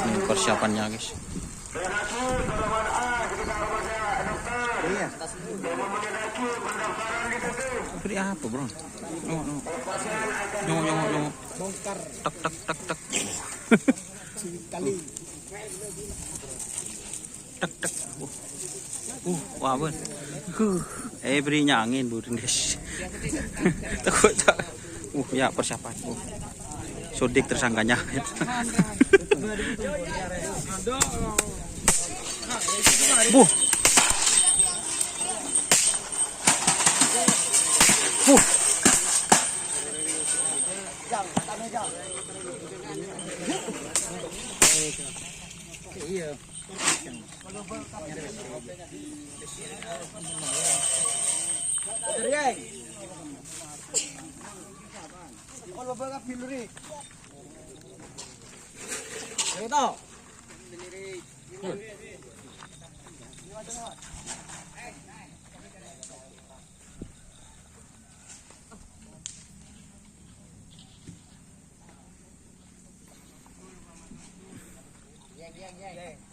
Ini persiapannya guys. Beri apa bro? Nyong. Bongkar. Tak. Kali. Tak. Wah bun. Berinya angin burin guys. Takut tak. Ya persiapan. Sodik tersangkanya. Iya. Kalau berapa pilih? Itu. Yeah.